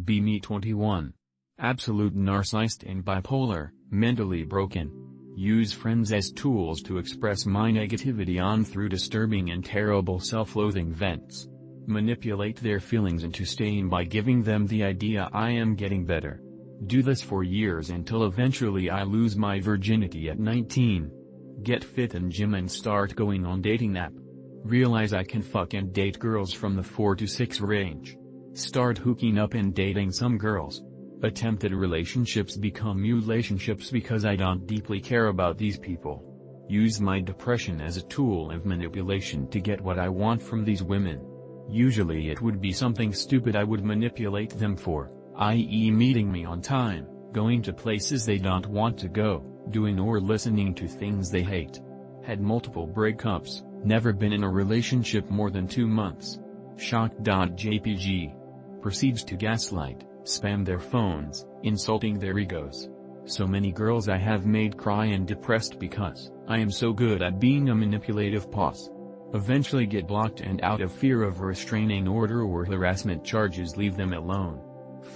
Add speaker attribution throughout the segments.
Speaker 1: Be me 21. Absolute narcissist and bipolar, mentally broken. Use friends as tools to express my negativity on through disturbing and terrible self-loathing vents. Manipulate their feelings into staying by giving them the idea I am getting better. Do this for years until eventually I lose my virginity at 19. Get fit in gym and start going on dating app. Realize I can fuck and date girls from the 4 to 6 range. Start hooking up and dating some girls. Attempted relationships become mulationships because I don't deeply care about these people. Use my depression as a tool of manipulation to get what I want from these women. Usually it would be something stupid I would manipulate them for, i.e. meeting me on time, going to places they don't want to go, doing or listening to things they hate. Had multiple breakups, never been in a relationship more than 2 months. Shocked.jpg. Proceeds to gaslight, spam their phones, insulting their egos. So many girls I have made cry and depressed because I am so good at being a manipulative boss. Eventually get blocked and out of fear of restraining order or harassment charges leave them alone.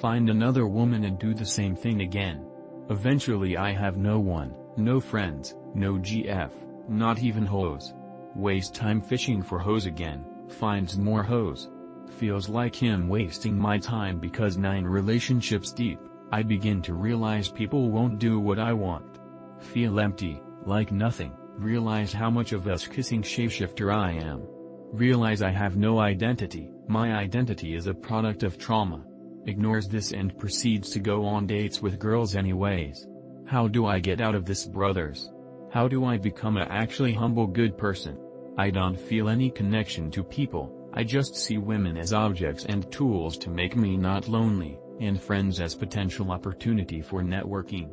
Speaker 1: Find another woman and do the same thing again. Eventually I have no one, no friends, no GF, not even hoes. Waste time fishing for hoes again, finds more hoes. Feels like him wasting my time because 9 relationships deep, I begin to realize people won't do what I want. Feel empty, like nothing, realize how much of a kissing shapeshifter I am. Realize I have no identity, my identity is a product of trauma. Ignores this and proceeds to go on dates with girls anyways. How do I get out of this, brothers? How do I become a actually humble good person? I don't feel any connection to people. I just see women as objects and tools to make me not lonely, and friends as potential opportunity for networking.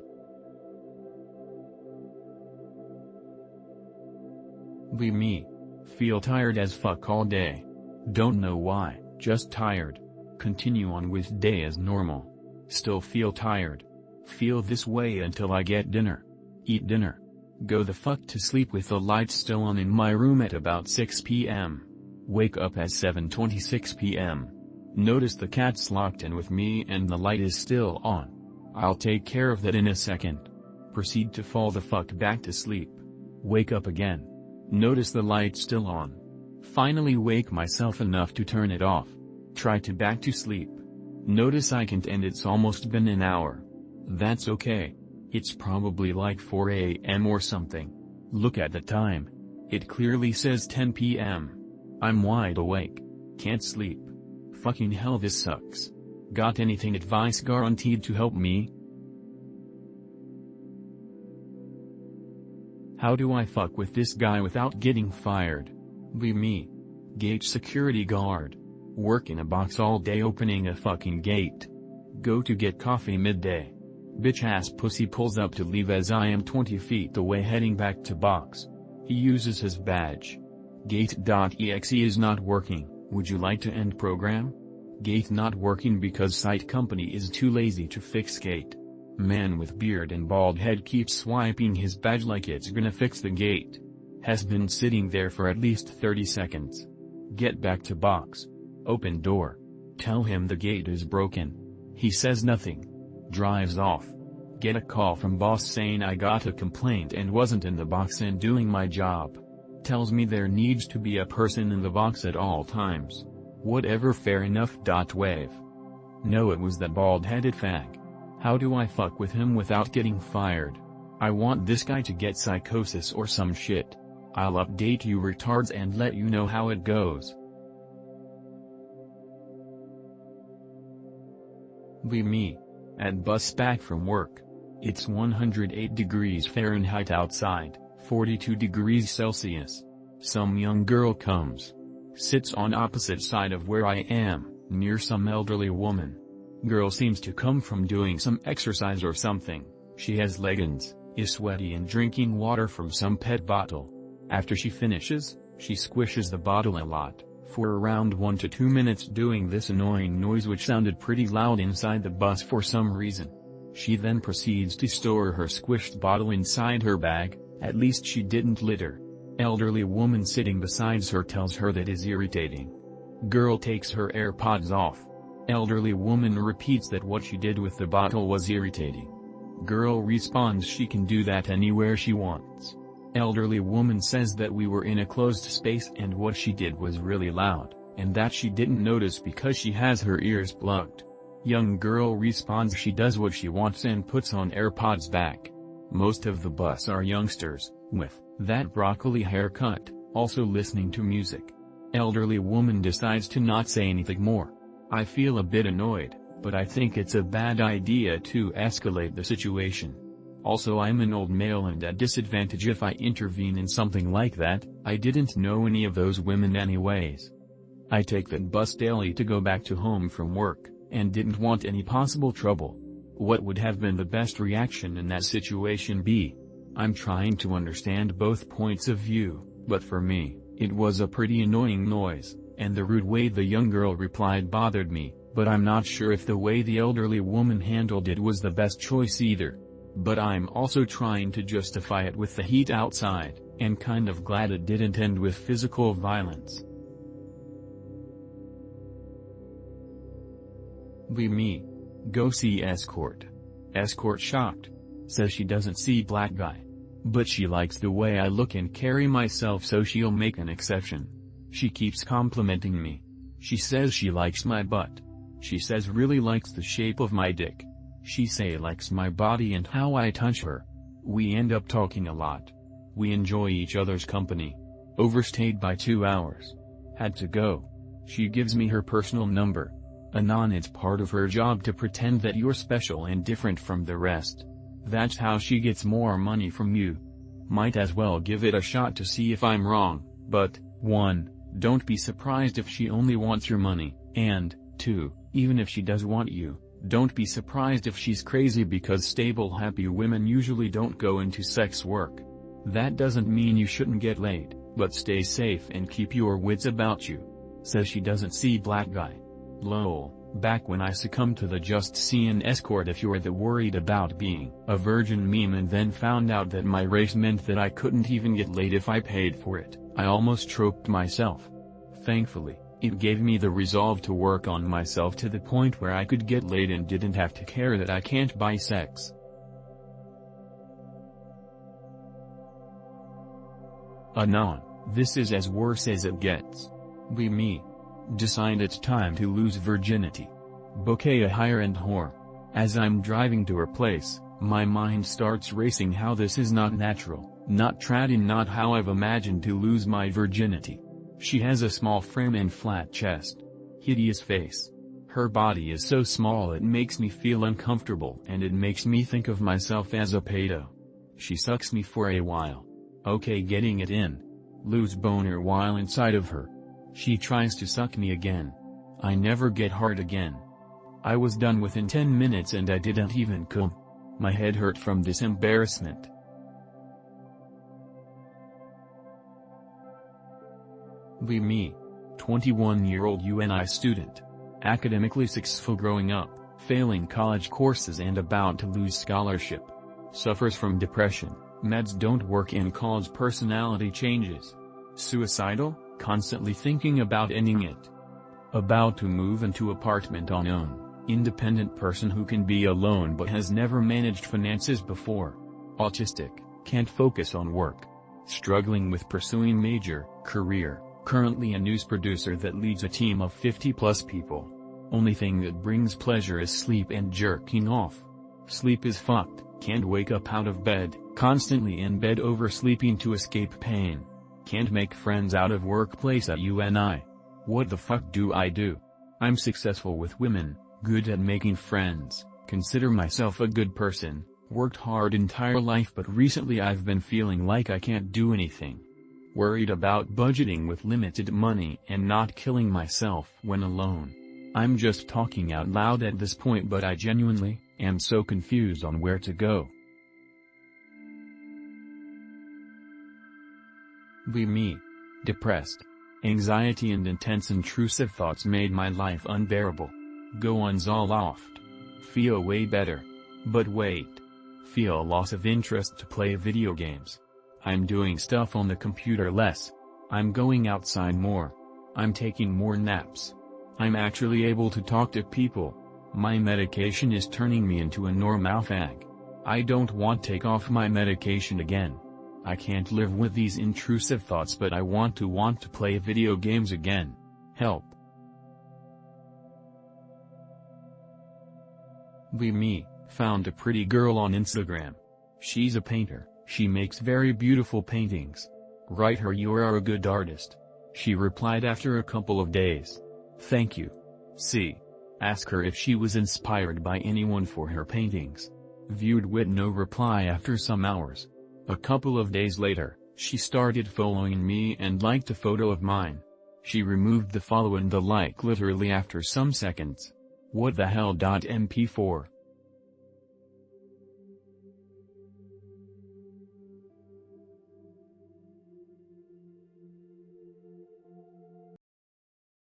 Speaker 1: Be me. Feel tired as fuck all day. Don't know why, just tired. Continue on with day as normal. Still feel tired. Feel this way until I get dinner. Eat dinner. Go the fuck to sleep with the lights still on in my room at about 6 p.m. Wake up at 7:26 p.m. Notice the cat's locked in with me and the light is still on. I'll take care of that in a second. Proceed to fall the fuck back to sleep. Wake up again. Notice the light's still on. Finally wake myself enough to turn it off. Try to back to sleep. Notice I can't and it's almost been an hour. That's okay. It's probably like 4 a.m. or something. Look at the time. It clearly says 10 p.m. I'm wide awake. Can't sleep. Fucking hell, this sucks. Got anything advice guaranteed to help me? How do I fuck with this guy without getting fired? Be me. Gate security guard. Work in a box all day opening a fucking gate. Go to get coffee midday. Bitch ass pussy pulls up to leave as I am 20 feet away heading back to box. He uses his badge. Gate.exe is not working, would you like to end program? Gate not working because site company is too lazy to fix gate. Man with beard and bald head keeps swiping his badge like it's gonna fix the gate. Has been sitting there for at least 30 seconds. Get back to box. Open door. Tell him the gate is broken. He says nothing. Drives off. Get a call from boss saying I got a complaint and wasn't in the box and doing my job. Tells me there needs to be a person in the box at all times. Whatever, fair enough. Wave. No, it was that bald-headed fag. How do I fuck with him without getting fired? I want this guy to get psychosis or some shit. I'll update you retards and let you know how it goes. Be me. At bus back from work. It's 108 degrees Fahrenheit outside, 42 degrees Celsius. Some young girl comes. Sits on opposite side of where I am, near some elderly woman. Girl seems to come from doing some exercise or something. She has leggings, is sweaty and drinking water from some pet bottle. After she finishes, she squishes the bottle a lot, for around 1 to 2 minutes doing this annoying noise which sounded pretty loud inside the bus for some reason. She then proceeds to store her squished bottle inside her bag, at least she didn't litter. Elderly woman sitting beside her tells her that is irritating. Girl takes her AirPods off. Elderly woman repeats that what she did with the bottle was irritating. Girl responds she can do that anywhere she wants. Elderly woman says that we were in a closed space and what she did was really loud, and that she didn't notice because she has her ears plugged. Young girl responds she does what she wants and puts on AirPods back. Most of the bus are youngsters, with that broccoli haircut, also listening to music. Elderly woman decides to not say anything more. I feel a bit annoyed, but I think it's a bad idea to escalate the situation. Also, I'm an old male and at disadvantage if I intervene in something like that. I didn't know any of those women anyways. I take that bus daily to go back to home from work, and didn't want any possible trouble. What would have been the best reaction in that situation be? I'm trying to understand both points of view, but for me, it was a pretty annoying noise, and the rude way the young girl replied bothered me, but I'm not sure if the way the elderly woman handled it was the best choice either. But I'm also trying to justify it with the heat outside, and kind of glad it didn't end with physical violence. Me. Go see escort. Escort shocked. Says she doesn't see black guy. But she likes the way I look and carry myself, so she'll make an exception. She keeps complimenting me. She says she likes my butt. She says really likes the shape of my dick. She say likes my body and how I touch her. We end up talking a lot. We enjoy each other's company. Overstayed by 2 hours. Had to go. She gives me her personal number. Anon, it's part of her job to pretend that you're special and different from the rest. That's how she gets more money from you. Might as well give it a shot to see if I'm wrong, but, 1, don't be surprised if she only wants your money, and, 2, even if she does want you, don't be surprised if she's crazy, because stable happy women usually don't go into sex work. That doesn't mean you shouldn't get laid, but stay safe and keep your wits about you. Says she doesn't see black guy. Lol. Back when I succumbed to the just see an escort if you're the worried about being a virgin meme and then found out that my race meant that I couldn't even get laid if I paid for it, I almost choked myself. Thankfully, it gave me the resolve to work on myself to the point where I could get laid and didn't have to care that I can't buy sex. Anon, this is as worse as it gets. Me. Decide it's time to lose virginity. Bouquet a higher-end whore. As I'm driving to her place, my mind starts racing how this is not natural, not trad, and not how I've imagined to lose my virginity. She has a small frame and flat chest. Hideous face. Her body is so small it makes me feel uncomfortable and it makes me think of myself as a pedo. She sucks me for a while. Okay, getting it in. Lose boner while inside of her. She tries to suck me again. I never get hard again. I was done within 10 minutes and I didn't even come. My head hurt from this embarrassment. Me. 21-year-old UNI student. Academically successful growing up, failing college courses and about to lose scholarship. Suffers from depression, meds don't work and cause personality changes. Suicidal? Constantly thinking about ending it. About to move into apartment on own, independent person who can be alone but has never managed finances before. Autistic, can't focus on work. Struggling with pursuing major career, currently a news producer that leads a team of 50+ people. Only thing that brings pleasure is sleep and jerking off. Sleep is fucked, can't wake up out of bed, constantly in bed oversleeping to escape pain. Can't make friends out of workplace at UNI. What the fuck do I do? I'm successful with women, good at making friends, consider myself a good person, worked hard entire life, but recently I've been feeling like I can't do anything. Worried about budgeting with limited money and not killing myself when alone. I'm just talking out loud at this point, but I genuinely am so confused on where to go. Me. Depressed. Anxiety and intense intrusive thoughts made my life unbearable. Go on Zoloft. Feel way better. But wait. Feel a loss of interest to play video games. I'm doing stuff on the computer less. I'm going outside more. I'm taking more naps. I'm actually able to talk to people. My medication is turning me into a normal fag. I don't want to take off my medication again. I can't live with these intrusive thoughts, but I want to play video games again. Help. Me found a pretty girl on Instagram. She's a painter. She makes very beautiful paintings. Write her you are a good artist. She replied after a couple of days. Thank you. C. Ask her if she was inspired by anyone for her paintings. Viewed with no reply after some hours. A couple of days later, she started following me and liked a photo of mine. She removed the follow and the like literally after some seconds. What the hell? MP4